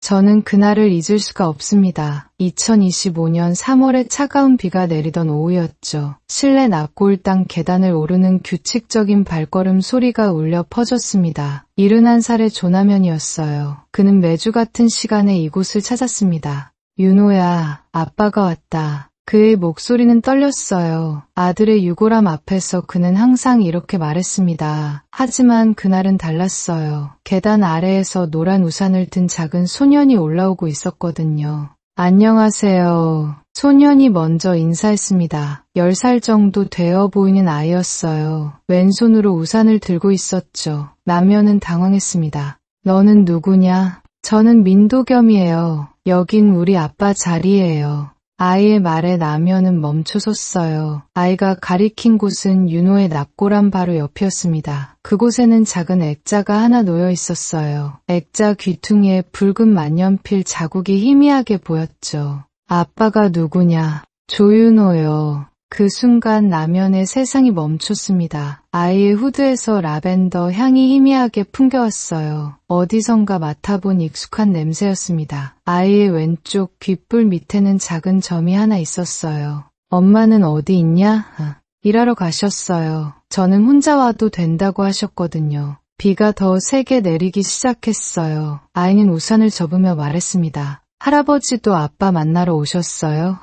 저는 그날을 잊을 수가 없습니다. 2025년 3월에 차가운 비가 내리던 오후였죠. 실내 납골당 계단을 오르는 규칙적인 발걸음 소리가 울려 퍼졌습니다. 71살의 조남현이었어요. 그는 매주 같은 시간에 이곳을 찾았습니다. 윤호야, 아빠가 왔다. 그의 목소리는 떨렸어요. 아들의 유골함 앞에서 그는 항상 이렇게 말했습니다. 하지만 그날은 달랐어요. 계단 아래에서 노란 우산을 든 작은 소년이 올라오고 있었거든요. 안녕하세요. 소년이 먼저 인사했습니다. 10살 정도 되어 보이는 아이였어요. 왼손으로 우산을 들고 있었죠. 남현은 당황했습니다. 너는 누구냐? 저는 민도겸이에요. 여긴 우리 아빠 자리예요. 아이의 말에 남현은 멈춰섰어요. 아이가 가리킨 곳은 윤호의 납골함 바로 옆이었습니다. 그곳에는 작은 액자가 하나 놓여 있었어요. 액자 귀퉁이에 붉은 만년필 자국이 희미하게 보였죠. 아빠가 누구냐? 조윤호요. 그 순간 남현의 세상이 멈췄습니다. 아이의 후드에서 라벤더 향이 희미하게 풍겨왔어요. 어디선가 맡아본 익숙한 냄새였습니다. 아이의 왼쪽 귓불 밑에는 작은 점이 하나 있었어요. 엄마는 어디 있냐? 일하러 가셨어요. 저는 혼자 와도 된다고 하셨거든요. 비가 더 세게 내리기 시작했어요. 아이는 우산을 접으며 말했습니다. 할아버지도 아빠 만나러 오셨어요?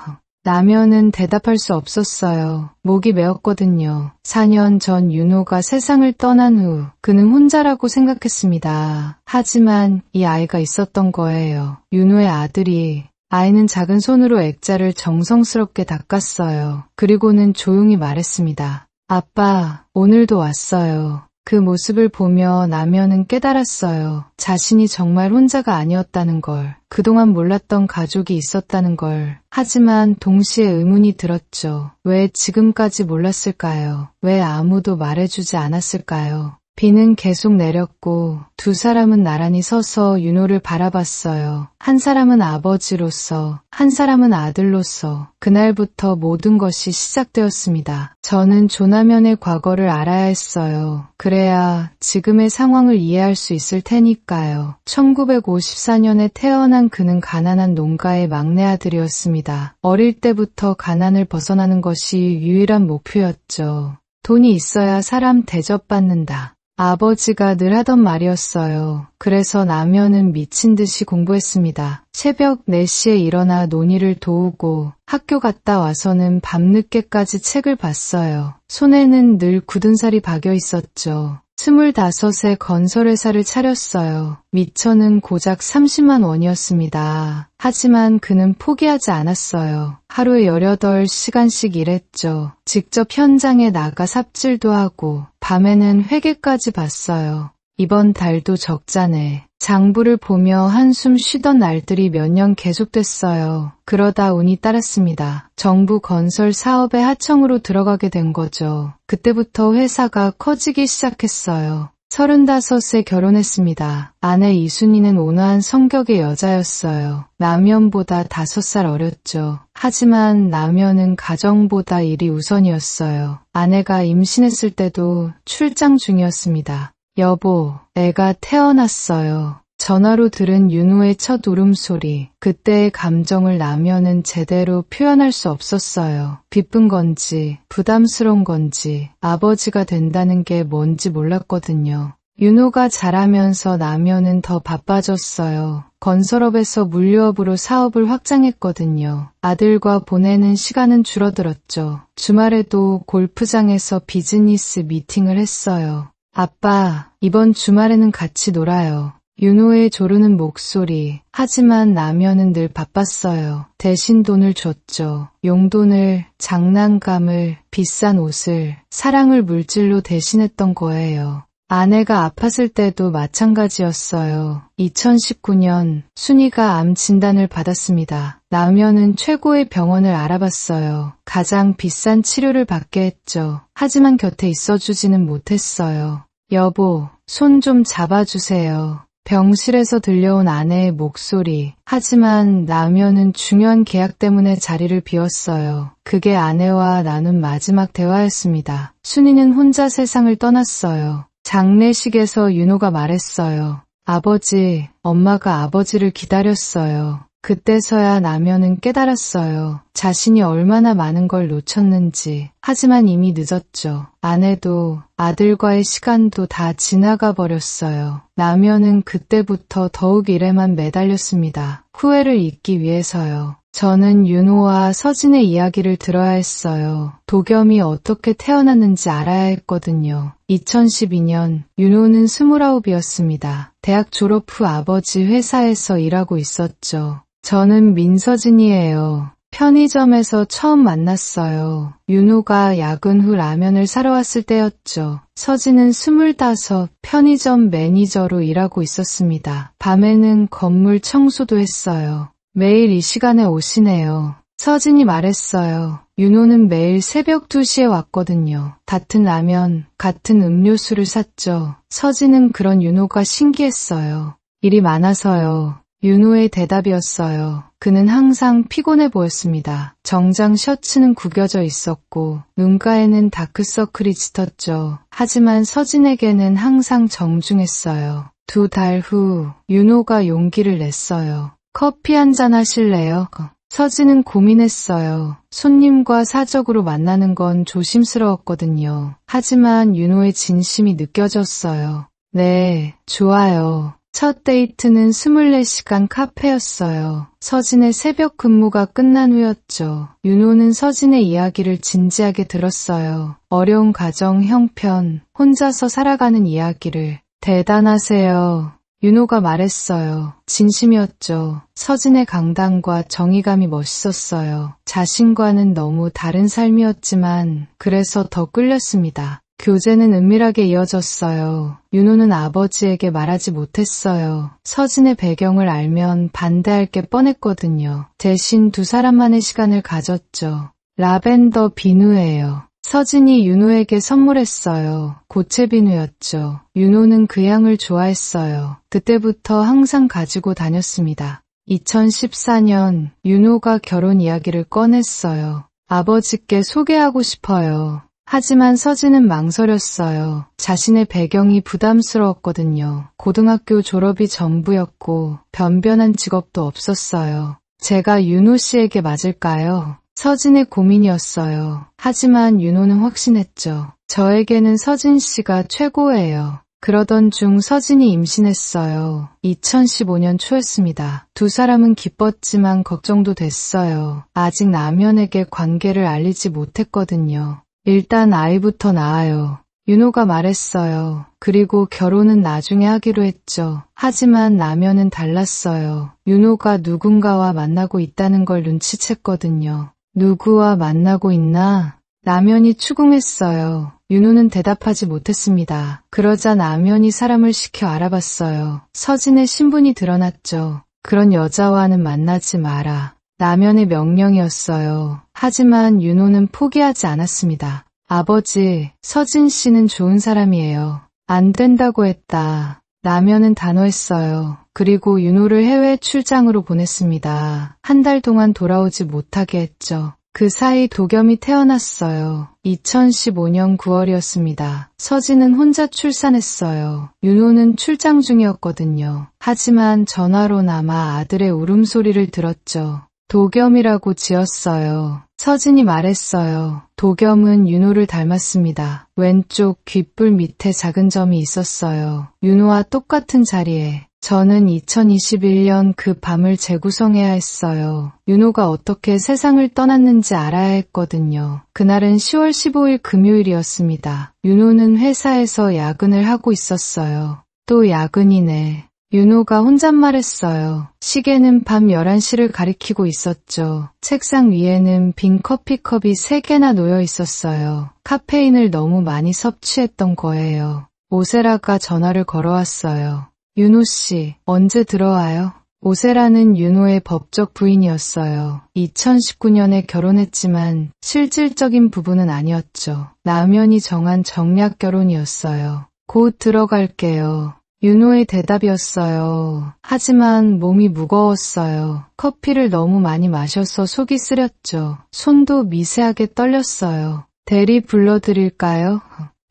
남현은 대답할 수 없었어요. 목이 메었거든요. 4년 전 윤호가 세상을 떠난 후 그는 혼자라고 생각했습니다. 하지만 이 아이가 있었던 거예요. 윤호의 아들이. 아이는 작은 손으로 액자를 정성스럽게 닦았어요. 그리고는 조용히 말했습니다. 아빠, 오늘도 왔어요. 그 모습을 보며 남현은 깨달았어요. 자신이 정말 혼자가 아니었다는 걸, 그동안 몰랐던 가족이 있었다는 걸. 하지만 동시에 의문이 들었죠. 왜 지금까지 몰랐을까요? 왜 아무도 말해주지 않았을까요? 비는 계속 내렸고 두 사람은 나란히 서서 윤호를 바라봤어요. 한 사람은 아버지로서, 한 사람은 아들로서. 그날부터 모든 것이 시작되었습니다. 저는 조남현의 과거를 알아야 했어요. 그래야 지금의 상황을 이해할 수 있을 테니까요. 1954년에 태어난 그는 가난한 농가의 막내 아들이었습니다. 어릴 때부터 가난을 벗어나는 것이 유일한 목표였죠. 돈이 있어야 사람 대접받는다. 아버지가 늘 하던 말이었어요. 그래서 남현은 미친 듯이 공부했습니다. 새벽 4시에 일어나 논의를 도우고 학교 갔다 와서는 밤늦게까지 책을 봤어요. 손에는 늘 굳은 살이 박여 있었죠. 25에 건설회사를 차렸어요. 미처는 고작 30만 원이었습니다. 하지만 그는 포기하지 않았어요. 하루에 18시간씩 일했죠. 직접 현장에 나가 삽질도 하고 밤에는 회계까지 봤어요. 이번 달도 적자네. 장부를 보며 한숨 쉬던 날들이 몇 년 계속됐어요. 그러다 운이 따랐습니다. 정부 건설 사업에 하청으로 들어가게 된 거죠. 그때부터 회사가 커지기 시작했어요. 35에 결혼했습니다. 아내 이순희는 온화한 성격의 여자였어요. 남현보다 5살 어렸죠. 하지만 남현은 가정보다 일이 우선이었어요. 아내가 임신했을 때도 출장 중이었습니다. 여보, 애가 태어났어요. 전화로 들은 윤호의 첫 울음소리. 그때의 감정을 남현은 제대로 표현할 수 없었어요. 기쁜 건지 부담스러운 건지 아버지가 된다는 게 뭔지 몰랐거든요. 윤호가 자라면서 남현은 더 바빠졌어요. 건설업에서 물류업으로 사업을 확장했거든요. 아들과 보내는 시간은 줄어들었죠. 주말에도 골프장에서 비즈니스 미팅을 했어요. 아빠, 이번 주말에는 같이 놀아요. 윤호의 조르는 목소리. 하지만 남현은 늘 바빴어요. 대신 돈을 줬죠. 용돈을, 장난감을, 비싼 옷을, 사랑을 물질로 대신했던 거예요. 아내가 아팠을 때도 마찬가지였어요. 2019년 순이가 암 진단을 받았습니다. 남현은 최고의 병원을 알아봤어요. 가장 비싼 치료를 받게 했죠. 하지만 곁에 있어주지는 못했어요. 여보, 손 좀 잡아주세요. 병실에서 들려온 아내의 목소리. 하지만 남현은 중요한 계약 때문에 자리를 비웠어요. 그게 아내와 나눈 마지막 대화였습니다. 순이는 혼자 세상을 떠났어요. 장례식에서 윤호가 말했어요. 아버지, 엄마가 아버지를 기다렸어요. 그때서야 남편은 깨달았어요. 자신이 얼마나 많은 걸 놓쳤는지. 하지만 이미 늦었죠. 아내도 아들과의 시간도 다 지나가 버렸어요. 남편은 그때부터 더욱 일에만 매달렸습니다. 후회를 잊기 위해서요. 저는 윤호와 서진의 이야기를 들어야 했어요. 도겸이 어떻게 태어났는지 알아야 했거든요. 2012년 윤호는 29이었습니다. 대학 졸업 후 아버지 회사에서 일하고 있었죠. 저는 민서진이에요. 편의점에서 처음 만났어요. 윤호가 야근 후 라면을 사러 왔을 때였죠. 서진은 25, 편의점 매니저로 일하고 있었습니다. 밤에는 건물 청소도 했어요. 매일 이 시간에 오시네요. 서진이 말했어요. 윤호는 매일 새벽 2시에 왔거든요. 같은 라면, 같은 음료수를 샀죠. 서진은 그런 윤호가 신기했어요. 일이 많아서요. 윤호의 대답이었어요. 그는 항상 피곤해 보였습니다. 정장 셔츠는 구겨져 있었고 눈가에는 다크서클이 짙었죠. 하지만 서진에게는 항상 정중했어요. 2달 후 윤호가 용기를 냈어요. 커피 한잔 하실래요? 서진은 고민했어요. 손님과 사적으로 만나는 건 조심스러웠거든요. 하지만 윤호의 진심이 느껴졌어요. 네, 좋아요. 첫 데이트는 24시간 카페였어요. 서진의 새벽 근무가 끝난 후였죠. 윤호는 서진의 이야기를 진지하게 들었어요. 어려운 가정 형편, 혼자서 살아가는 이야기를. 대단하세요. 윤호가 말했어요. 진심이었죠. 서진의 강단과 정의감이 멋있었어요. 자신과는 너무 다른 삶이었지만 그래서 더 끌렸습니다. 교제는 은밀하게 이어졌어요. 윤호는 아버지에게 말하지 못했어요. 서진의 배경을 알면 반대할 게 뻔했거든요. 대신 2사람만의 시간을 가졌죠. 라벤더 비누예요. 서진이 윤호에게 선물했어요. 고체 비누였죠. 윤호는 그 향을 좋아했어요. 그때부터 항상 가지고 다녔습니다. 2014년 윤호가 결혼 이야기를 꺼냈어요. 아버지께 소개하고 싶어요. 하지만 서진은 망설였어요. 자신의 배경이 부담스러웠거든요. 고등학교 졸업이 전부였고 변변한 직업도 없었어요. 제가 윤호 씨에게 맞을까요? 서진의 고민이었어요. 하지만 윤호는 확신했죠. 저에게는 서진 씨가 최고예요. 그러던 중 서진이 임신했어요. 2015년 초였습니다. 2사람은 기뻤지만 걱정도 됐어요. 아직 남편에게 관계를 알리지 못했거든요. 일단 아이부터 낳아요. 윤호가 말했어요. 그리고 결혼은 나중에 하기로 했죠. 하지만 남편은 달랐어요. 윤호가 누군가와 만나고 있다는 걸 눈치챘거든요. 누구와 만나고 있나? 남편이 추궁했어요. 윤호는 대답하지 못했습니다. 그러자 남편이 사람을 시켜 알아봤어요. 서진의 신분이 드러났죠. 그런 여자와는 만나지 마라. 남편의 명령이었어요. 하지만 윤호는 포기하지 않았습니다. 아버지, 서진 씨는 좋은 사람이에요. 안 된다고 했다. 남편은 단호했어요. 그리고 윤호를 해외 출장으로 보냈습니다. 1달 동안 돌아오지 못하게 했죠. 그 사이 도겸이 태어났어요. 2015년 9월이었습니다. 서진은 혼자 출산했어요. 윤호는 출장 중이었거든요. 하지만 전화로나마 아들의 울음소리를 들었죠. 도겸이라고 지었어요. 서진이 말했어요. 도겸은 윤호를 닮았습니다. 왼쪽 귓불 밑에 작은 점이 있었어요. 윤호와 똑같은 자리에. 저는 2021년 그 밤을 재구성해야 했어요. 윤호가 어떻게 세상을 떠났는지 알아야 했거든요. 그날은 10월 15일 금요일이었습니다. 윤호는 회사에서 야근을 하고 있었어요. 또 야근이네. 윤호가 혼잣말했어요. 시계는 밤 11시를 가리키고 있었죠. 책상 위에는 빈 커피컵이 3개나 놓여 있었어요. 카페인을 너무 많이 섭취했던 거예요. 오세라가 전화를 걸어왔어요. 윤호 씨, 언제 들어와요? 오세라는 윤호의 법적 부인이었어요. 2019년에 결혼했지만 실질적인 부부는 아니었죠. 남편이 정한 정략 결혼이었어요. 곧 들어갈게요. 윤호의 대답이었어요. 하지만 몸이 무거웠어요. 커피를 너무 많이 마셔서 속이 쓰렸죠. 손도 미세하게 떨렸어요. 대리 불러드릴까요?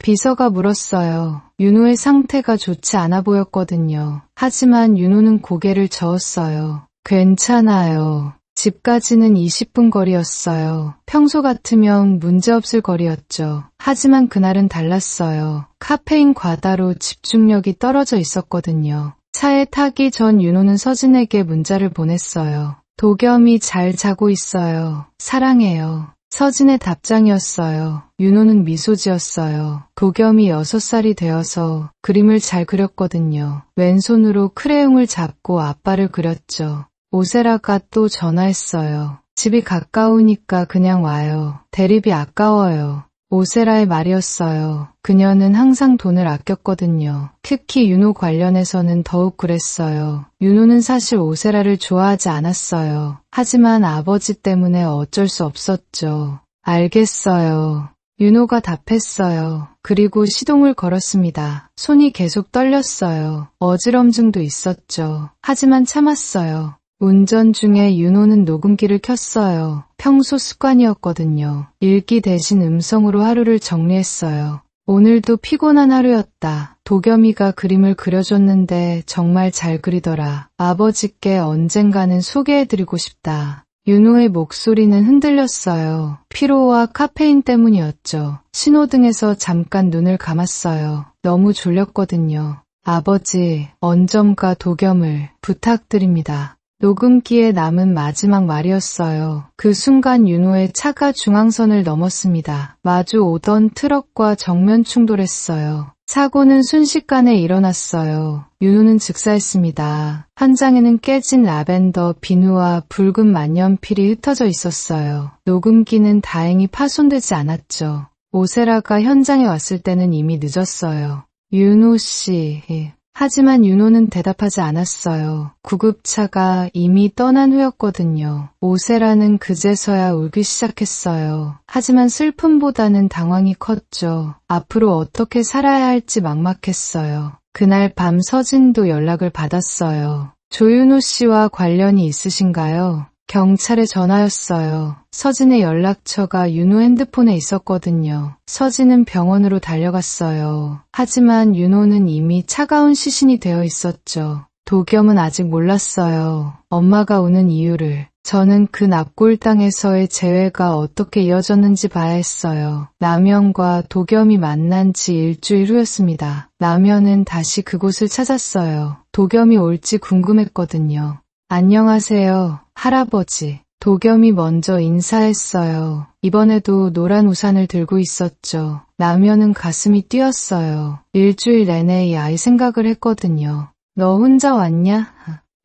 비서가 물었어요. 윤호의 상태가 좋지 않아 보였거든요. 하지만 윤호는 고개를 저었어요. 괜찮아요. 집까지는 20분 거리였어요. 평소 같으면 문제없을 거리였죠. 하지만 그날은 달랐어요. 카페인 과다로 집중력이 떨어져 있었거든요. 차에 타기 전 윤호는 서진에게 문자를 보냈어요. 도겸이 잘 자고 있어요. 사랑해요. 서진의 답장이었어요. 윤호는 미소 지었어요. 도겸이 6살이 되어서 그림을 잘 그렸거든요. 왼손으로 크레용을 잡고 아빠를 그렸죠. 오세라가 또 전화했어요. 집이 가까우니까 그냥 와요. 대립이 아까워요. 오세라의 말이었어요. 그녀는 항상 돈을 아꼈거든요. 특히 윤호 관련해서는 더욱 그랬어요. 윤호는 사실 오세라를 좋아하지 않았어요. 하지만 아버지 때문에 어쩔 수 없었죠. 알겠어요. 윤호가 답했어요. 그리고 시동을 걸었습니다. 손이 계속 떨렸어요. 어지럼증도 있었죠. 하지만 참았어요. 운전 중에 윤호는 녹음기를 켰어요. 평소 습관이었거든요. 읽기 대신 음성으로 하루를 정리했어요. 오늘도 피곤한 하루였다. 도겸이가 그림을 그려줬는데 정말 잘 그리더라. 아버지께 언젠가는 소개해드리고 싶다. 윤호의 목소리는 흔들렸어요. 피로와 카페인 때문이었죠. 신호등에서 잠깐 눈을 감았어요. 너무 졸렸거든요. 아버지, 언점과 도겸을 부탁드립니다. 녹음기에 남은 마지막 말이었어요. 그 순간 윤호의 차가 중앙선을 넘었습니다. 마주 오던 트럭과 정면 충돌했어요. 사고는 순식간에 일어났어요. 윤호는 즉사했습니다. 현장에는 깨진 라벤더 비누와 붉은 만년필이 흩어져 있었어요. 녹음기는 다행히 파손되지 않았죠. 오세라가 현장에 왔을 때는 이미 늦었어요. 윤호 씨... 하지만 윤호는 대답하지 않았어요. 구급차가 이미 떠난 후였거든요. 오세라는 그제서야 울기 시작했어요. 하지만 슬픔보다는 당황이 컸죠. 앞으로 어떻게 살아야 할지 막막했어요. 그날 밤 서진도 연락을 받았어요. 조윤호 씨와 관련이 있으신가요? 경찰에 전화였어요. 서진의 연락처가 윤호 핸드폰에 있었거든요. 서진은 병원으로 달려갔어요. 하지만 윤호는 이미 차가운 시신이 되어 있었죠. 도겸은 아직 몰랐어요. 엄마가 우는 이유를. 저는 그 납골당에서의 재회가 어떻게 이어졌는지 봐야 했어요. 남현과 도겸이 만난 지 일주일 후였습니다. 남현은 다시 그곳을 찾았어요. 도겸이 올지 궁금했거든요. 안녕하세요, 할아버지. 도겸이 먼저 인사했어요. 이번에도 노란 우산을 들고 있었죠. 남현은 가슴이 뛰었어요. 일주일 내내 이 아이 생각을 했거든요. 너 혼자 왔냐?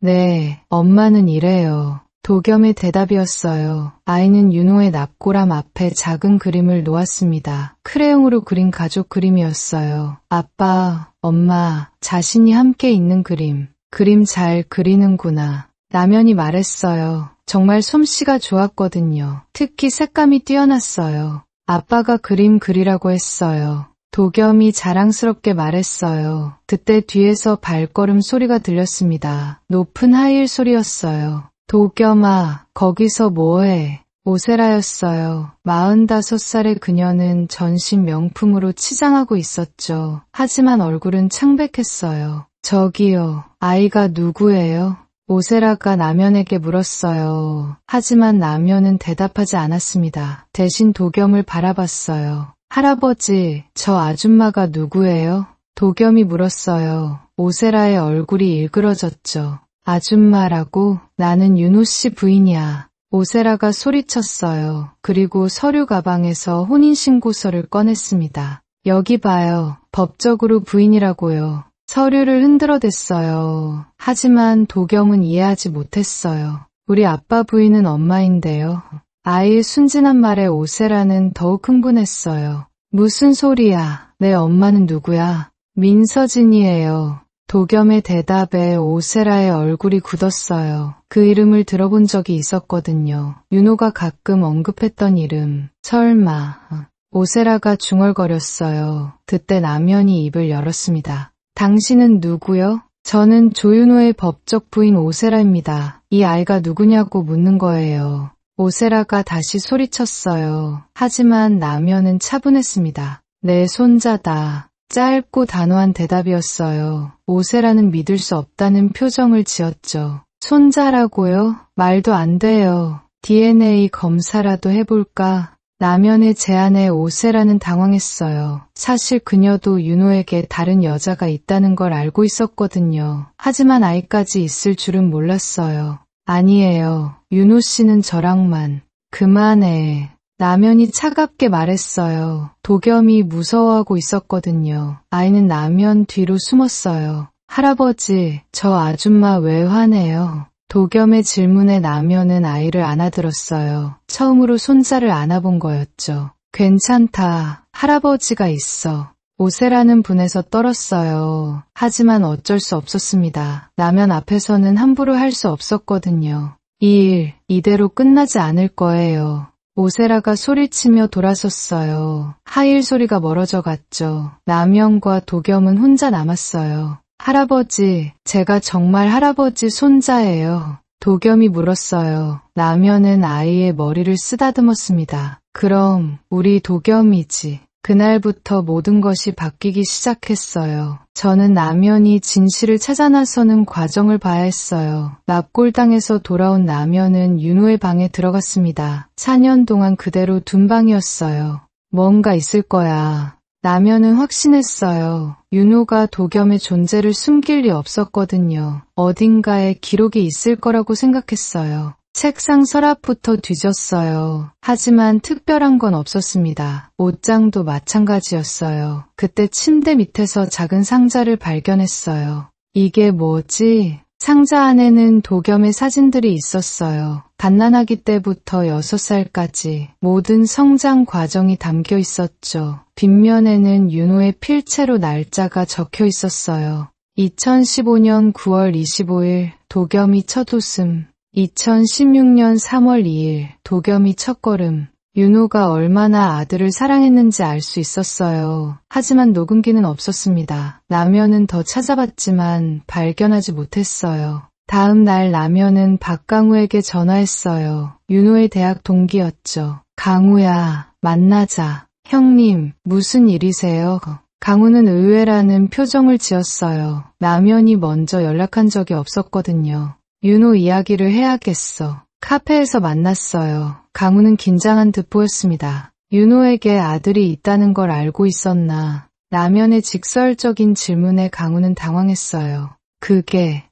네, 엄마는 이래요. 도겸의 대답이었어요. 아이는 윤호의 납골함 앞에 작은 그림을 놓았습니다. 크레용으로 그린 가족 그림이었어요. 아빠, 엄마, 자신이 함께 있는 그림. 그림 잘 그리는구나. 남현이 말했어요. 정말 솜씨가 좋았거든요. 특히 색감이 뛰어났어요. 아빠가 그림 그리라고 했어요. 도겸이 자랑스럽게 말했어요. 그때 뒤에서 발걸음 소리가 들렸습니다. 높은 하이힐 소리였어요. 도겸아, 거기서 뭐해? 오세라였어요. 45살의 그녀는 전신 명품으로 치장하고 있었죠. 하지만 얼굴은 창백했어요. 저기요, 아이가 누구예요? 오세라가 남현에게 물었어요. 하지만 남현은 대답하지 않았습니다. 대신 도겸을 바라봤어요. 할아버지, 저 아줌마가 누구예요? 도겸이 물었어요. 오세라의 얼굴이 일그러졌죠. 아줌마라고? 나는 윤호 씨 부인이야. 오세라가 소리쳤어요. 그리고 서류 가방에서 혼인신고서를 꺼냈습니다. 여기 봐요. 법적으로 부인이라고요. 서류를 흔들어댔어요. 하지만 도겸은 이해하지 못했어요. 우리 아빠 부인은 엄마인데요. 아이의 순진한 말에 오세라는 더욱 흥분했어요. 무슨 소리야? 내 엄마는 누구야? 민서진이에요. 도겸의 대답에 오세라의 얼굴이 굳었어요. 그 이름을 들어본 적이 있었거든요. 윤호가 가끔 언급했던 이름. 설마... 오세라가 중얼거렸어요. 그때 남현이 입을 열었습니다. 당신은 누구요? 저는 조윤호의 법적 부인 오세라입니다. 이 아이가 누구냐고 묻는 거예요. 오세라가 다시 소리쳤어요. 하지만 남현은 차분했습니다. 내 손자다. 짧고 단호한 대답이었어요. 오세라는 믿을 수 없다는 표정을 지었죠. 손자라고요? 말도 안 돼요. DNA 검사라도 해볼까? 남연의 제안에 오세라는 당황했어요. 사실 그녀도 윤호에게 다른 여자가 있다는 걸 알고 있었거든요. 하지만 아이까지 있을 줄은 몰랐어요. 아니에요. 윤호 씨는 저랑만. 그만해. 남연이 차갑게 말했어요. 도겸이 무서워하고 있었거든요. 아이는 남연 뒤로 숨었어요. 할아버지, 저 아줌마 왜 화내요? 도겸의 질문에 남연은 아이를 안아들었어요. 처음으로 손자를 안아본 거였죠. 괜찮다. 할아버지가 있어. 오세라는 분에서 떨었어요. 하지만 어쩔 수 없었습니다. 남연 앞에서는 함부로 할 수 없었거든요. 이 일, 이대로 끝나지 않을 거예요. 오세라가 소리치며 돌아섰어요. 하일 소리가 멀어져 갔죠. 남연과 도겸은 혼자 남았어요. 할아버지, 제가 정말 할아버지 손자예요. 도겸이 물었어요. 남연은 아이의 머리를 쓰다듬었습니다. 그럼 우리 도겸이지. 그날부터 모든 것이 바뀌기 시작했어요. 저는 남연이 진실을 찾아 나서는 과정을 봐야 했어요. 납골당에서 돌아온 남연은 윤호의 방에 들어갔습니다. 4년 동안 그대로 둔 방이었어요. 뭔가 있을 거야. 남연은 확신했어요. 윤호가 도겸의 존재를 숨길 리 없었거든요. 어딘가에 기록이 있을 거라고 생각했어요. 책상 서랍부터 뒤졌어요. 하지만 특별한 건 없었습니다. 옷장도 마찬가지였어요. 그때 침대 밑에서 작은 상자를 발견했어요. 이게 뭐지? 상자 안에는 도겸의 사진들이 있었어요. 갓난아기 때부터 6살까지 모든 성장 과정이 담겨 있었죠. 뒷면에는 윤호의 필체로 날짜가 적혀 있었어요. 2015년 9월 25일 도겸이 첫 웃음, 2016년 3월 2일 도겸이 첫걸음. 윤호가 얼마나 아들을 사랑했는지 알 수 있었어요. 하지만 녹음기는 없었습니다. 남연은 더 찾아봤지만 발견하지 못했어요. 다음 날 남연은 박강우에게 전화했어요. 윤호의 대학 동기였죠. 강우야, 만나자. 형님, 무슨 일이세요? 강우는 의외라는 표정을 지었어요. 남연이 먼저 연락한 적이 없었거든요. 윤호 이야기를 해야겠어. 카페에서 만났어요. 강우는 긴장한 듯 보였습니다. 윤호에게 아들이 있다는 걸 알고 있었나? 남연의 직설적인 질문에 강우는 당황했어요. 그게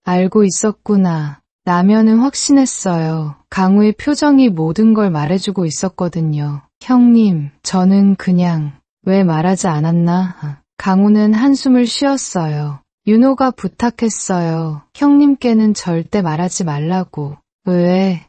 알고 있었구나. 남연은 확신했어요. 강우의 표정이 모든 걸 말해주고 있었거든요. 형님, 저는 그냥 왜 말하지 않았나? 강우는 한숨을 쉬었어요. 윤호가 부탁했어요. 형님께는 절대 말하지 말라고. 왜?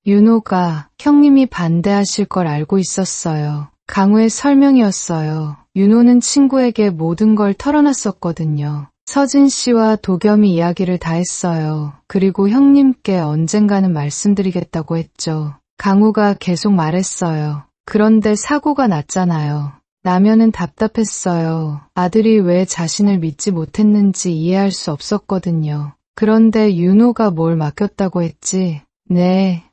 윤호가 형님이 반대하실 걸 알고 있었어요. 강우의 설명이었어요. 윤호는 친구에게 모든 걸 털어놨었거든요. 서진 씨와 도겸이 이야기를 다 했어요. 그리고 형님께 언젠가는 말씀드리겠다고 했죠. 강우가 계속 말했어요. 그런데 사고가 났잖아요. 남연은 답답했어요. 아들이 왜 자신을 믿지 못했는지 이해할 수 없었거든요. 그런데 윤호가 뭘 맡겼다고 했지? 네.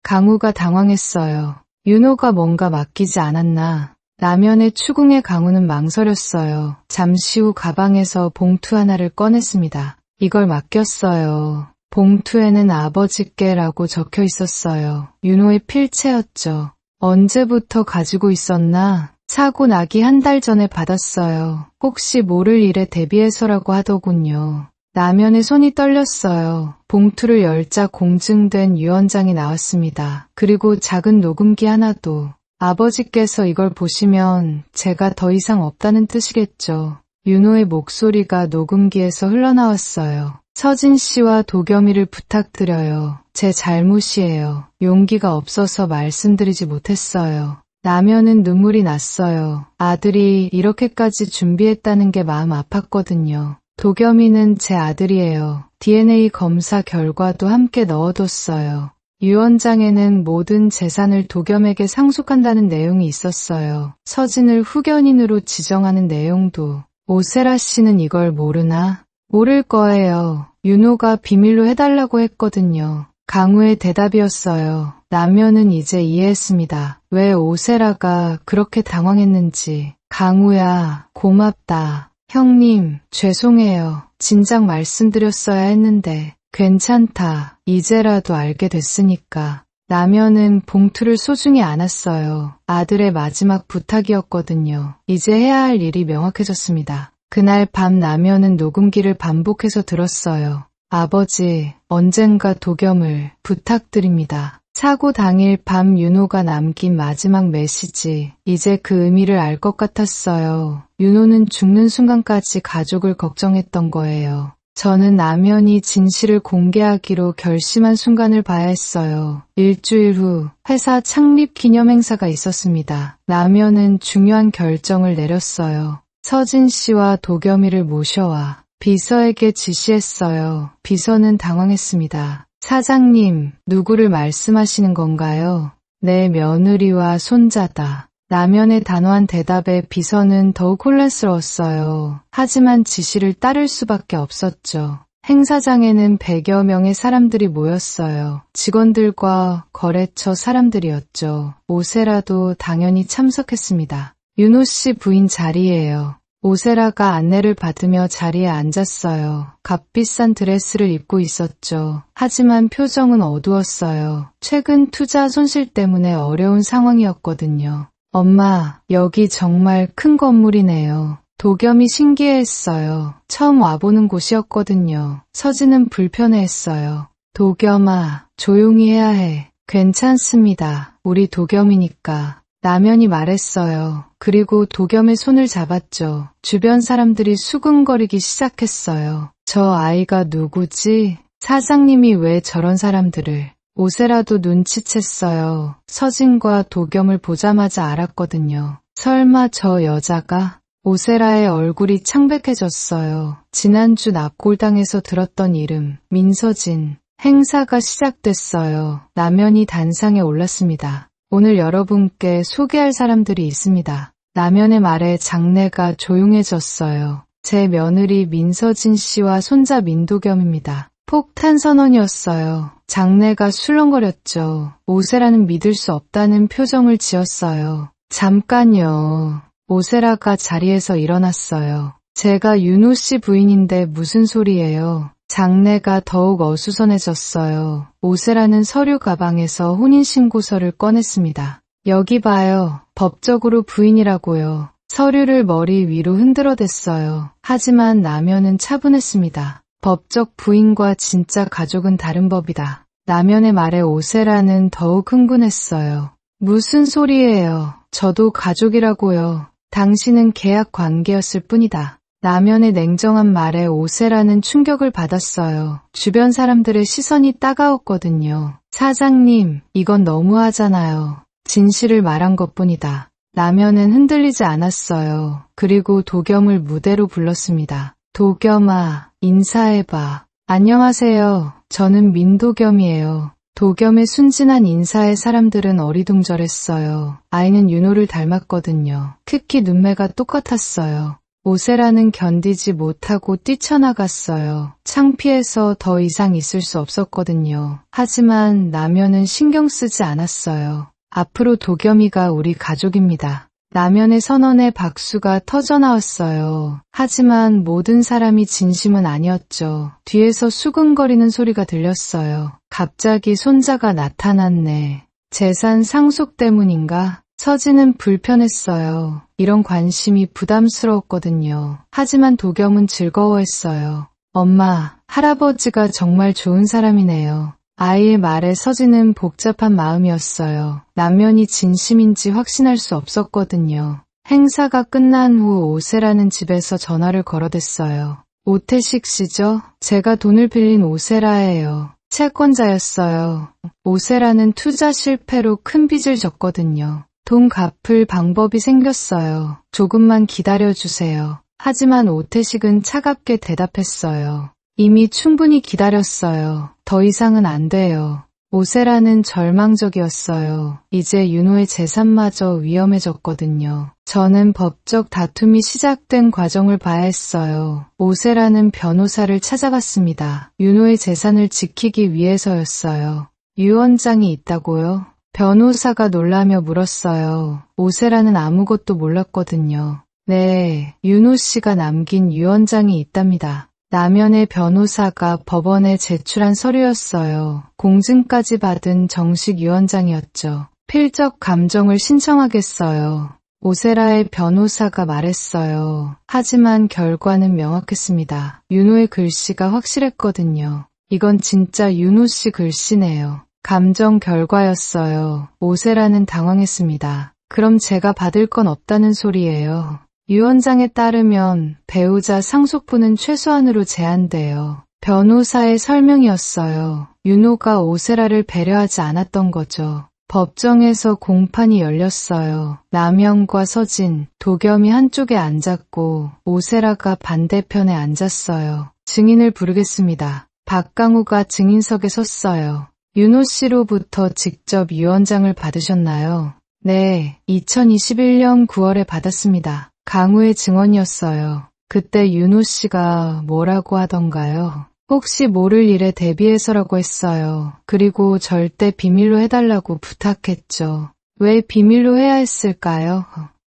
강우가 당황했어요. 윤호가 뭔가 맡기지 않았나. 남연의 추궁에 강우는 망설였어요. 잠시 후 가방에서 봉투 하나를 꺼냈습니다. 이걸 맡겼어요. 봉투에는 아버지께라고 적혀 있었어요. 윤호의 필체였죠. 언제부터 가지고 있었나? 사고 나기 한 달 전에 받았어요. 혹시 모를 일에 대비해서라고 하더군요. 남연의 손이 떨렸어요. 봉투를 열자 공증된 유언장이 나왔습니다. 그리고 작은 녹음기 하나도. 아버지께서 이걸 보시면 제가 더 이상 없다는 뜻이겠죠. 윤호의 목소리가 녹음기에서 흘러나왔어요. 서진 씨와 도겸이를 부탁드려요. 제 잘못이에요. 용기가 없어서 말씀드리지 못했어요. 남연은 눈물이 났어요. 아들이 이렇게까지 준비했다는 게 마음 아팠거든요. 도겸이는 제 아들이에요. DNA 검사 결과도 함께 넣어뒀어요. 유언장에는 모든 재산을 도겸에게 상속한다는 내용이 있었어요. 서진을 후견인으로 지정하는 내용도. 오세라 씨는 이걸 모르나? 모를 거예요. 윤호가 비밀로 해달라고 했거든요. 강우의 대답이었어요. 남연은 이제 이해했습니다. 왜 오세라가 그렇게 당황했는지. 강우야, 고맙다. 형님, 죄송해요. 진작 말씀드렸어야 했는데. 괜찮다. 이제라도 알게 됐으니까. 라면은 봉투를 소중히 안았어요. 아들의 마지막 부탁이었거든요. 이제 해야 할 일이 명확해졌습니다. 그날 밤 라면은 녹음기를 반복해서 들었어요. 아버지, 언젠가 도겸을 부탁드립니다. 사고 당일 밤 윤호가 남긴 마지막 메시지. 이제 그 의미를 알 것 같았어요. 윤호는 죽는 순간까지 가족을 걱정했던 거예요. 저는 라면이 진실을 공개하기로 결심한 순간을 봐야 했어요. 일주일 후 회사 창립 기념 행사가 있었습니다. 라면은 중요한 결정을 내렸어요. 서진 씨와 도겸이를 모셔와 비서에게 지시했어요. 비서는 당황했습니다. 사장님, 누구를 말씀하시는 건가요? 내 며느리와 손자다. 라면의 단호한 대답에 비서는 더욱 혼란스러웠어요. 하지만 지시를 따를 수밖에 없었죠. 행사장에는 100여 명의 사람들이 모였어요. 직원들과 거래처 사람들이었죠. 오세라도 당연히 참석했습니다. 윤호 씨 부인 자리예요. 오세라가 안내를 받으며 자리에 앉았어요. 값비싼 드레스를 입고 있었죠. 하지만 표정은 어두웠어요. 최근 투자 손실 때문에 어려운 상황이었거든요. 엄마, 여기 정말 큰 건물이네요. 도겸이 신기해했어요. 처음 와보는 곳이었거든요. 서진은 불편해했어요. 도겸아, 조용히 해야 해. 괜찮습니다. 우리 도겸이니까. 라면이 말했어요. 그리고 도겸의 손을 잡았죠. 주변 사람들이 수근거리기 시작했어요. 저 아이가 누구지? 사장님이 왜 저런 사람들을... 오세라도 눈치챘어요. 서진과 도겸을 보자마자 알았거든요. 설마 저 여자가? 오세라의 얼굴이 창백해졌어요. 지난주 납골당에서 들었던 이름, 민서진. 행사가 시작됐어요. 라면이 단상에 올랐습니다. 오늘 여러분께 소개할 사람들이 있습니다. 라면의 말에 장내가 조용해졌어요. 제 며느리 민서진 씨와 손자 민도겸입니다. 폭탄 선언이었어요. 장내가 술렁거렸죠. 오세라는 믿을 수 없다는 표정을 지었어요. 잠깐요. 오세라가 자리에서 일어났어요. 제가 윤호 씨 부인인데 무슨 소리예요. 장내가 더욱 어수선해졌어요. 오세라는 서류 가방에서 혼인신고서를 꺼냈습니다. 여기 봐요. 법적으로 부인이라고요. 서류를 머리 위로 흔들어댔어요. 하지만 라면은 차분했습니다. 법적 부인과 진짜 가족은 다른 법이다. 라면의 말에 오세라는 더욱 흥분했어요. 무슨 소리예요. 저도 가족이라고요. 당신은 계약 관계였을 뿐이다. 라면의 냉정한 말에 오세라는 충격을 받았어요. 주변 사람들의 시선이 따가웠거든요. 사장님, 이건 너무하잖아요. 진실을 말한 것뿐이다. 라면은 흔들리지 않았어요. 그리고 도겸을 무대로 불렀습니다. 도겸아, 인사해봐. 안녕하세요. 저는 민도겸이에요. 도겸의 순진한 인사에 사람들은 어리둥절했어요. 아이는 윤호를 닮았거든요. 특히 눈매가 똑같았어요. 오세라는 견디지 못하고 뛰쳐나갔어요. 창피해서 더 이상 있을 수 없었거든요. 하지만 라면은 신경 쓰지 않았어요. 앞으로 도겸이가 우리 가족입니다. 라면의 선언에 박수가 터져나왔어요. 하지만 모든 사람이 진심은 아니었죠. 뒤에서 수근거리는 소리가 들렸어요. 갑자기 손자가 나타났네. 재산 상속 때문인가? 서진은 불편했어요. 이런 관심이 부담스러웠거든요. 하지만 도겸은 즐거워했어요. 엄마, 할아버지가 정말 좋은 사람이네요. 아이의 말에 서진은 복잡한 마음이었어요. 라면이 진심인지 확신할 수 없었거든요. 행사가 끝난 후 오세라는 집에서 전화를 걸어댔어요. 오태식 씨죠? 제가 돈을 빌린 오세라예요. 채권자였어요. 오세라는 투자 실패로 큰 빚을 졌거든요. 돈 갚을 방법이 생겼어요. 조금만 기다려주세요. 하지만 오태식은 차갑게 대답했어요. 이미 충분히 기다렸어요. 더 이상은 안 돼요. 오세라는 절망적이었어요. 이제 윤호의 재산마저 위험해졌거든요. 저는 법적 다툼이 시작된 과정을 봐야 했어요. 오세라는 변호사를 찾아갔습니다. 윤호의 재산을 지키기 위해서였어요. 유언장이 있다고요? 변호사가 놀라며 물었어요. 오세라는 아무것도 몰랐거든요. 네, 윤호 씨가 남긴 유언장이 있답니다. 남현의 변호사가 법원에 제출한 서류였어요. 공증까지 받은 정식 유언장이었죠. 필적 감정을 신청하겠어요. 오세라의 변호사가 말했어요. 하지만 결과는 명확했습니다. 윤호의 글씨가 확실했거든요. 이건 진짜 윤호 씨 글씨네요. 감정 결과였어요. 오세라는 당황했습니다. 그럼 제가 받을 건 없다는 소리예요. 유언장에 따르면 배우자 상속분은 최소한으로 제한돼요. 변호사의 설명이었어요. 윤호가 오세라를 배려하지 않았던 거죠. 법정에서 공판이 열렸어요. 남현과 서진, 도겸이 한쪽에 앉았고 오세라가 반대편에 앉았어요. 증인을 부르겠습니다. 박강우가 증인석에 섰어요. 윤호 씨로부터 직접 유언장을 받으셨나요? 네, 2021년 9월에 받았습니다. 강우의 증언이었어요. 그때 윤호 씨가 뭐라고 하던가요? 혹시 모를 일에 대비해서라고 했어요. 그리고 절대 비밀로 해달라고 부탁했죠. 왜 비밀로 해야 했을까요?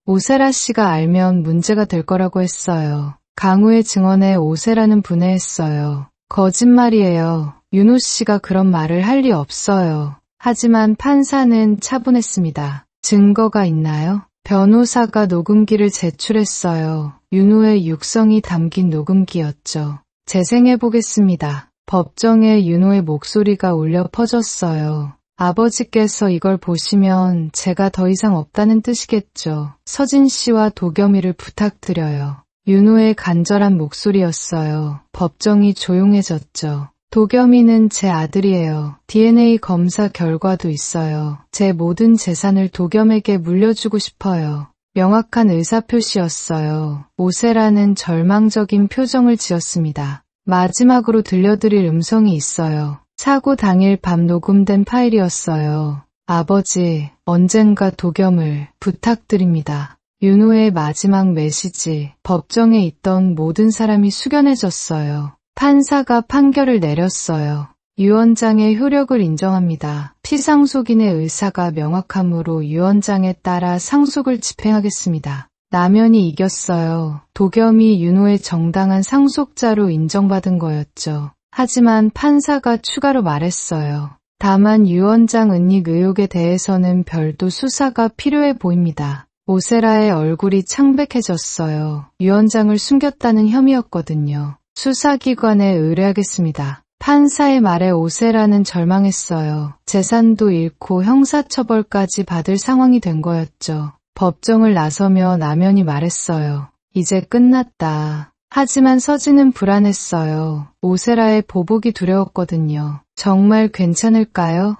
오세라 씨가 알면 문제가 될 거라고 했어요. 강우의 증언에 오세라는 분해했어요. 거짓말이에요. 윤호 씨가 그런 말을 할 리 없어요. 하지만 판사는 차분했습니다. 증거가 있나요? 변호사가 녹음기를 제출했어요. 윤호의 육성이 담긴 녹음기였죠. 재생해보겠습니다. 법정에 윤호의 목소리가 울려 퍼졌어요. 아버지께서 이걸 보시면 제가 더 이상 없다는 뜻이겠죠. 서진 씨와 도겸이를 부탁드려요. 윤호의 간절한 목소리였어요. 법정이 조용해졌죠. 도겸이는 제 아들이에요. DNA 검사 결과도 있어요. 제 모든 재산을 도겸에게 물려주고 싶어요. 명확한 의사표시였어요. 오세라는 절망적인 표정을 지었습니다. 마지막으로 들려드릴 음성이 있어요. 사고 당일 밤 녹음된 파일이었어요. 아버지, 언젠가 도겸을 부탁드립니다. 윤호의 마지막 메시지. 법정에 있던 모든 사람이 숙연해졌어요. 판사가 판결을 내렸어요. 유언장의 효력을 인정합니다. 피상속인의 의사가 명확함으로 유언장에 따라 상속을 집행하겠습니다. 남현이 이겼어요. 도겸이 윤호의 정당한 상속자로 인정받은 거였죠. 하지만 판사가 추가로 말했어요. 다만 유언장 은닉 의혹에 대해서는 별도 수사가 필요해 보입니다. 오세라의 얼굴이 창백해졌어요. 유언장을 숨겼다는 혐의였거든요. 수사기관에 의뢰하겠습니다. 판사의 말에 오세라는 절망했어요. 재산도 잃고 형사처벌까지 받을 상황이 된 거였죠. 법정을 나서며 남현이 말했어요. 이제 끝났다. 하지만 서진은 불안했어요. 오세라의 보복이 두려웠거든요. 정말 괜찮을까요?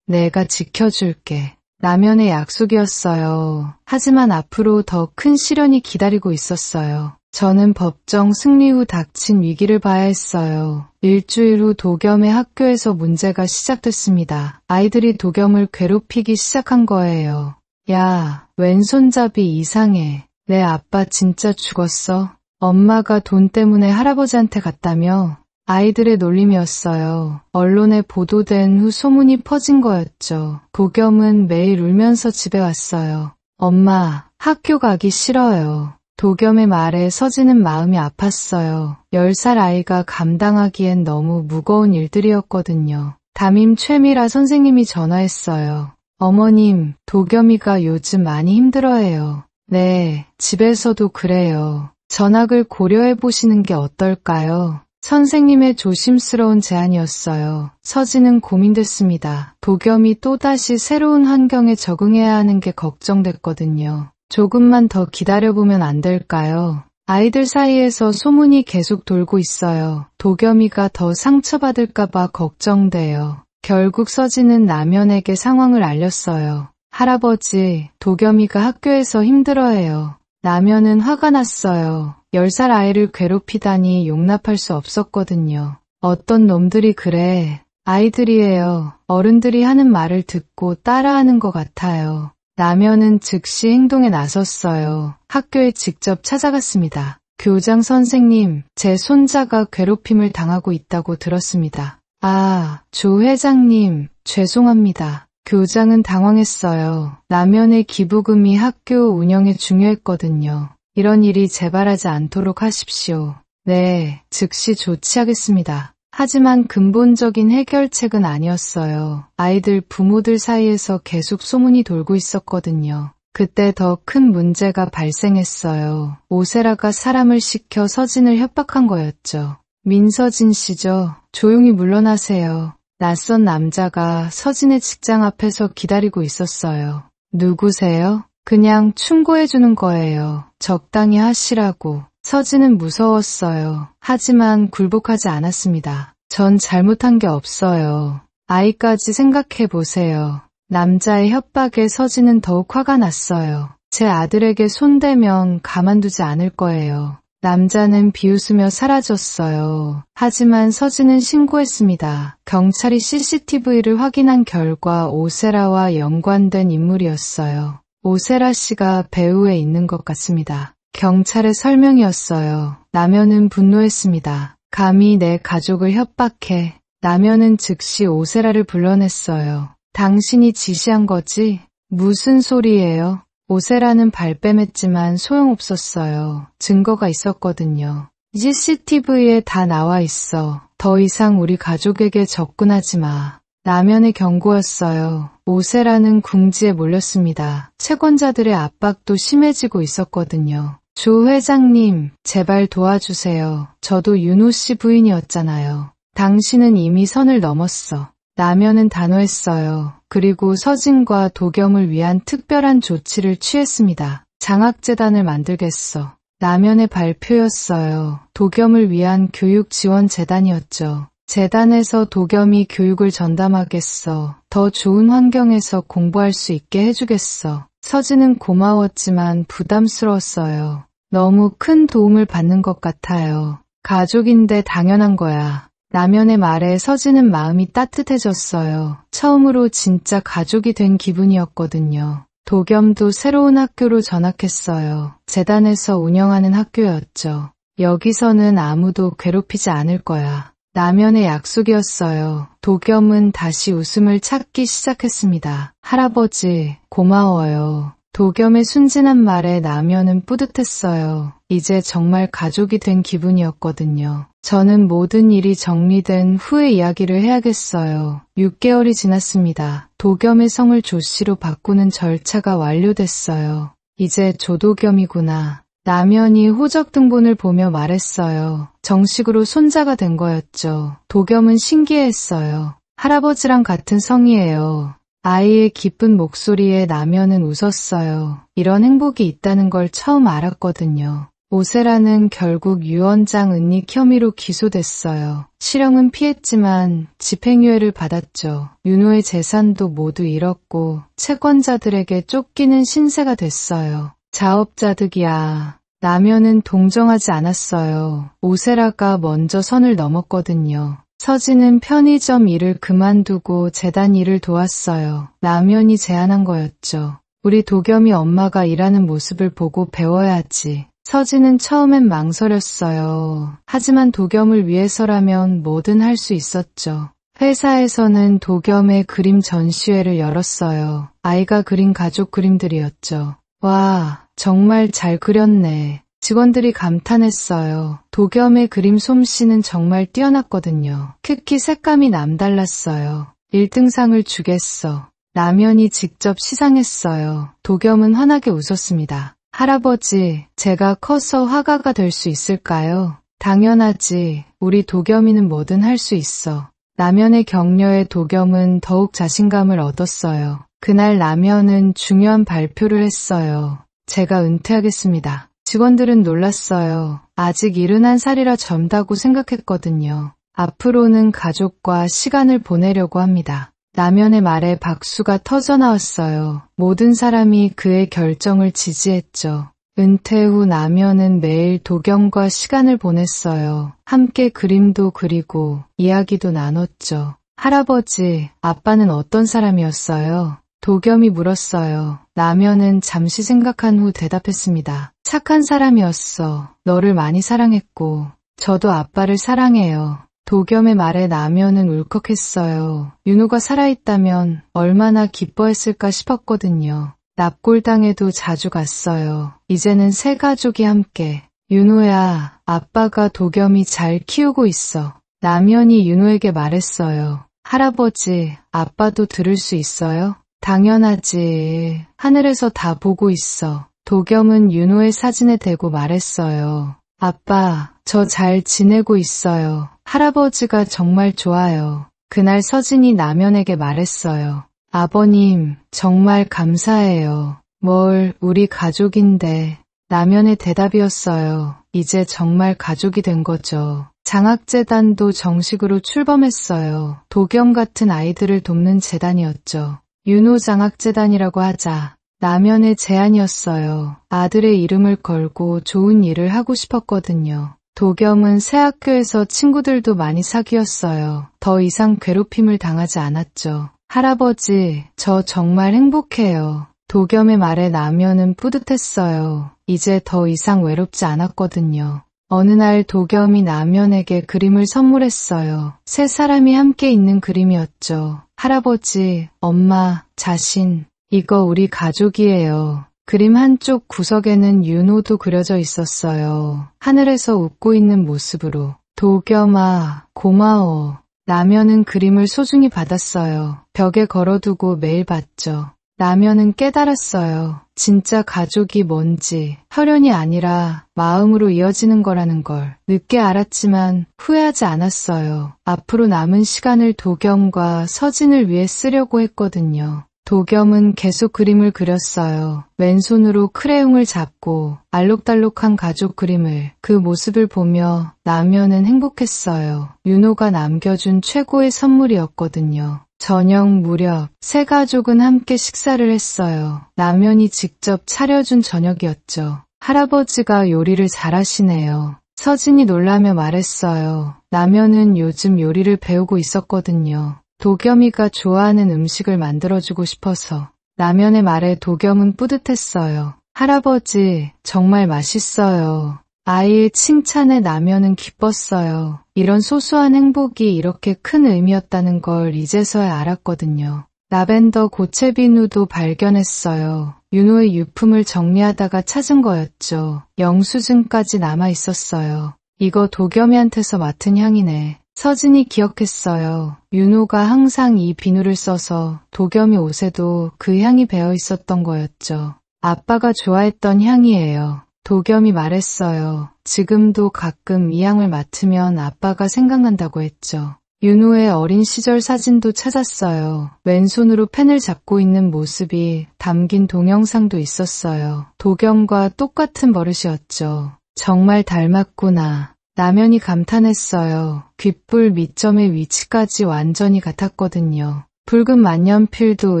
내가 지켜줄게. 남현의 약속이었어요. 하지만 앞으로 더 큰 시련이 기다리고 있었어요. 저는 법정 승리 후 닥친 위기를 봐야 했어요. 일주일 후 도겸의 학교에서 문제가 시작됐습니다. 아이들이 도겸을 괴롭히기 시작한 거예요. 야, 왼손잡이 이상해. 내 아빠 진짜 죽었어? 엄마가 돈 때문에 할아버지한테 갔다며? 아이들의 놀림이었어요. 언론에 보도된 후 소문이 퍼진 거였죠. 도겸은 매일 울면서 집에 왔어요. 엄마, 학교 가기 싫어요. 도겸의 말에 서진은 마음이 아팠어요. 10살 아이가 감당하기엔 너무 무거운 일들이었거든요. 담임 최미라 선생님이 전화했어요. 어머님, 도겸이가 요즘 많이 힘들어해요. 네, 집에서도 그래요. 전학을 고려해보시는 게 어떨까요? 선생님의 조심스러운 제안이었어요. 서진은 고민됐습니다. 도겸이 또다시 새로운 환경에 적응해야 하는 게 걱정됐거든요. 조금만 더 기다려보면 안 될까요? 아이들 사이에서 소문이 계속 돌고 있어요. 도겸이가 더 상처받을까봐 걱정돼요. 결국 서진은 남현에게 상황을 알렸어요. 할아버지, 도겸이가 학교에서 힘들어해요. 남현은 화가 났어요. 10살 아이를 괴롭히다니 용납할 수 없었거든요. 어떤 놈들이 그래. 아이들이에요. 어른들이 하는 말을 듣고 따라하는 것 같아요. 남현은 즉시 행동에 나섰어요. 학교에 직접 찾아갔습니다. 교장 선생님, 제 손자가 괴롭힘을 당하고 있다고 들었습니다. 아, 조 회장님, 죄송합니다. 교장은 당황했어요. 라면의 기부금이 학교 운영에 중요했거든요. 이런 일이 재발하지 않도록 하십시오. 네, 즉시 조치하겠습니다. 하지만 근본적인 해결책은 아니었어요. 아이들 부모들 사이에서 계속 소문이 돌고 있었거든요. 그때 더 큰 문제가 발생했어요. 오세라가 사람을 시켜 서진을 협박한 거였죠. 민서진 씨죠. 조용히 물러나세요. 낯선 남자가 서진의 직장 앞에서 기다리고 있었어요. 누구세요? 그냥 충고해주는 거예요. 적당히 하시라고. 서진은 무서웠어요. 하지만 굴복하지 않았습니다. 전 잘못한 게 없어요. 아이까지 생각해보세요. 남자의 협박에 서진은 더욱 화가 났어요. 제 아들에게 손대면 가만두지 않을 거예요. 남자는 비웃으며 사라졌어요. 하지만 서진은 신고했습니다. 경찰이 CCTV를 확인한 결과 오세라와 연관된 인물이었어요. 오세라 씨가 배후에 있는 것 같습니다. 경찰의 설명이었어요. 남현은 분노했습니다. 감히 내 가족을 협박해. 남현은 즉시 오세라를 불러냈어요. 당신이 지시한 거지? 무슨 소리예요? 오세라는 발뺌했지만 소용없었어요. 증거가 있었거든요. CCTV에 다 나와 있어. 더 이상 우리 가족에게 접근하지 마. 남현의 경고였어요. 오세라는 궁지에 몰렸습니다. 채권자들의 압박도 심해지고 있었거든요. 조 회장님, 제발 도와주세요. 저도 윤호 씨 부인이었잖아요. 당신은 이미 선을 넘었어. 남현은 단호했어요. 그리고 서진과 도겸을 위한 특별한 조치를 취했습니다. 장학재단을 만들겠어. 남현의 발표였어요. 도겸을 위한 교육지원재단이었죠. 재단에서 도겸이 교육을 전담하겠어. 더 좋은 환경에서 공부할 수 있게 해주겠어. 서진은 고마웠지만 부담스러웠어요. 너무 큰 도움을 받는 것 같아요. 가족인데 당연한 거야. 남현의 말에 서진은 마음이 따뜻해졌어요. 처음으로 진짜 가족이 된 기분이었거든요. 도겸도 새로운 학교로 전학했어요. 재단에서 운영하는 학교였죠. 여기서는 아무도 괴롭히지 않을 거야. 남현의 약속이었어요. 도겸은 다시 웃음을 찾기 시작했습니다. 할아버지, 고마워요. 도겸의 순진한 말에 남현은 뿌듯했어요. 이제 정말 가족이 된 기분이었거든요. 저는 모든 일이 정리된 후에 이야기를 해야겠어요. 6개월이 지났습니다. 도겸의 성을 조씨로 바꾸는 절차가 완료됐어요. 이제 조도겸이구나. 남현이 호적등본을 보며 말했어요. 정식으로 손자가 된 거였죠. 도겸은 신기해했어요. 할아버지랑 같은 성이에요. 아이의 기쁜 목소리에 남현은 웃었어요. 이런 행복이 있다는 걸 처음 알았거든요. 오세라는 결국 유언장 은닉 혐의로 기소됐어요. 실형은 피했지만 집행유예를 받았죠. 윤호의 재산도 모두 잃었고 채권자들에게 쫓기는 신세가 됐어요. 자업자득이야. 남현은 동정하지 않았어요. 오세라가 먼저 선을 넘었거든요. 서진은 편의점 일을 그만두고 재단 일을 도왔어요. 남현이 제안한 거였죠. 우리 도겸이 엄마가 일하는 모습을 보고 배워야지. 서진은 처음엔 망설였어요. 하지만 도겸을 위해서라면 뭐든 할 수 있었죠. 회사에서는 도겸의 그림 전시회를 열었어요. 아이가 그린 가족 그림들이었죠. 와, 정말 잘 그렸네. 직원들이 감탄했어요. 도겸의 그림 솜씨는 정말 뛰어났거든요. 특히 색감이 남달랐어요. 1등상을 주겠어. 남현이 직접 시상했어요. 도겸은 환하게 웃었습니다. 할아버지, 제가 커서 화가가 될 수 있을까요? 당연하지. 우리 도겸이는 뭐든 할 수 있어. 남현의 격려에 도겸은 더욱 자신감을 얻었어요. 그날 남현은 중요한 발표를 했어요. 제가 은퇴하겠습니다. 직원들은 놀랐어요. 아직 71살이라 젊다고 생각했거든요. 앞으로는 가족과 시간을 보내려고 합니다. 남현의 말에 박수가 터져나왔어요. 모든 사람이 그의 결정을 지지했죠. 은퇴 후 남현은 매일 도겸과 시간을 보냈어요. 함께 그림도 그리고 이야기도 나눴죠. 할아버지, 아빠는 어떤 사람이었어요? 도겸이 물었어요. 남현은 잠시 생각한 후 대답했습니다. 착한 사람이었어. 너를 많이 사랑했고 저도 아빠를 사랑해요. 도겸의 말에 남현은 울컥했어요. 윤호가 살아있다면 얼마나 기뻐했을까 싶었거든요. 납골당에도 자주 갔어요. 이제는 세 가족이 함께. 윤호야, 아빠가 도겸이 잘 키우고 있어. 남현이 윤호에게 말했어요. 할아버지, 아빠도 들을 수 있어요? 당연하지. 하늘에서 다 보고 있어. 도겸은 윤호의 사진에 대고 말했어요. 아빠, 저 잘 지내고 있어요. 할아버지가 정말 좋아요. 그날 서진이 남현에게 말했어요. 아버님, 정말 감사해요. 뭘, 우리 가족인데. 남현의 대답이었어요. 이제 정말 가족이 된 거죠. 장학재단도 정식으로 출범했어요. 도겸 같은 아이들을 돕는 재단이었죠. 윤호 장학재단이라고 하자. 남현의 제안이었어요. 아들의 이름을 걸고 좋은 일을 하고 싶었거든요. 도겸은 새 학교에서 친구들도 많이 사귀었어요. 더 이상 괴롭힘을 당하지 않았죠. 할아버지, 저 정말 행복해요. 도겸의 말에 남현은 뿌듯했어요. 이제 더 이상 외롭지 않았거든요. 어느 날 도겸이 남현에게 그림을 선물했어요. 세 사람이 함께 있는 그림이었죠. 할아버지, 엄마, 자신, 이거 우리 가족이에요. 그림 한쪽 구석에는 윤호도 그려져 있었어요. 하늘에서 웃고 있는 모습으로. 도겸아, 고마워. 남현은 그림을 소중히 받았어요. 벽에 걸어두고 매일 봤죠. 남현은 깨달았어요. 진짜 가족이 뭔지 혈연이 아니라 마음으로 이어지는 거라는 걸. 늦게 알았지만 후회하지 않았어요. 앞으로 남은 시간을 도겸과 서진을 위해 쓰려고 했거든요. 도겸은 계속 그림을 그렸어요. 왼손으로 크레용을 잡고 알록달록한 가족 그림을. 그 모습을 보며 남현은 행복했어요. 윤호가 남겨준 최고의 선물이었거든요. 저녁 무렵 세 가족은 함께 식사를 했어요. 남현이 직접 차려준 저녁이었죠. 할아버지가 요리를 잘하시네요. 서진이 놀라며 말했어요. 남현은 요즘 요리를 배우고 있었거든요. 도겸이가 좋아하는 음식을 만들어주고 싶어서. 남현의 말에 도겸은 뿌듯했어요. 할아버지, 정말 맛있어요. 아이의 칭찬에 남현은 기뻤어요. 이런 소소한 행복이 이렇게 큰 의미였다는 걸 이제서야 알았거든요. 라벤더 고체비누도 발견했어요. 윤호의 유품을 정리하다가 찾은 거였죠. 영수증까지 남아 있었어요. 이거 도겸이한테서 맡은 향이네. 서진이 기억했어요. 윤호가 항상 이 비누를 써서 도겸이 옷에도 그 향이 배어 있었던 거였죠. 아빠가 좋아했던 향이에요. 도겸이 말했어요. 지금도 가끔 이 향을 맡으면 아빠가 생각난다고 했죠. 윤호의 어린 시절 사진도 찾았어요. 왼손으로 펜을 잡고 있는 모습이 담긴 동영상도 있었어요. 도겸과 똑같은 버릇이었죠. 정말 닮았구나. 남현이 감탄했어요. 귓불 밑점의 위치까지 완전히 같았거든요. 붉은 만년필도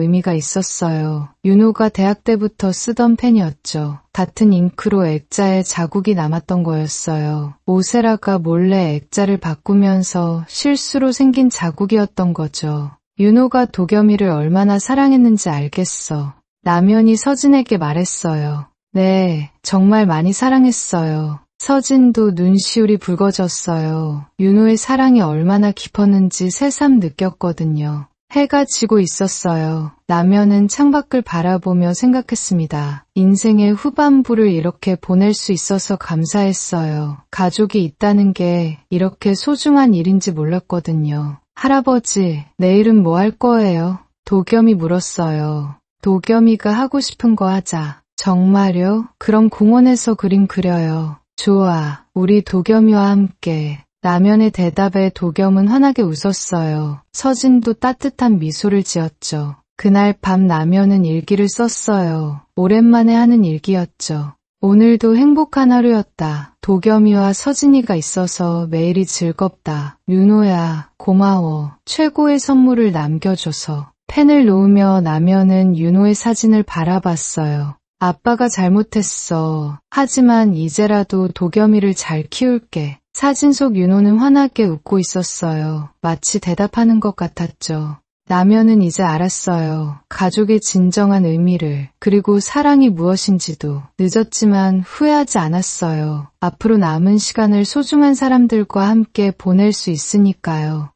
의미가 있었어요. 윤호가 대학 때부터 쓰던 펜이었죠. 같은 잉크로 액자에 자국이 남았던 거였어요. 오세라가 몰래 액자를 바꾸면서 실수로 생긴 자국이었던 거죠. 윤호가 도겸이를 얼마나 사랑했는지 알겠어. 남현이 서진에게 말했어요. 네, 정말 많이 사랑했어요. 서진도 눈시울이 붉어졌어요. 윤호의 사랑이 얼마나 깊었는지 새삼 느꼈거든요. 해가 지고 있었어요. 남현은 창밖을 바라보며 생각했습니다. 인생의 후반부를 이렇게 보낼 수 있어서 감사했어요. 가족이 있다는 게 이렇게 소중한 일인지 몰랐거든요. 할아버지, 내일은 뭐 할 거예요? 도겸이 물었어요. 도겸이가 하고 싶은 거 하자. 정말요? 그럼 공원에서 그림 그려요. 좋아, 우리 도겸이와 함께. 남현의 대답에 도겸은 환하게 웃었어요. 서진도 따뜻한 미소를 지었죠. 그날 밤 남현은 일기를 썼어요. 오랜만에 하는 일기였죠. 오늘도 행복한 하루였다. 도겸이와 서진이가 있어서 매일이 즐겁다. 윤호야, 고마워. 최고의 선물을 남겨줘서. 펜을 놓으며 남현은 윤호의 사진을 바라봤어요. 아빠가 잘못했어. 하지만 이제라도 도겸이를 잘 키울게. 사진 속 윤호는 환하게 웃고 있었어요. 마치 대답하는 것 같았죠. 나면은 이제 알았어요. 가족의 진정한 의미를, 그리고 사랑이 무엇인지도. 늦었지만 후회하지 않았어요. 앞으로 남은 시간을 소중한 사람들과 함께 보낼 수 있으니까요.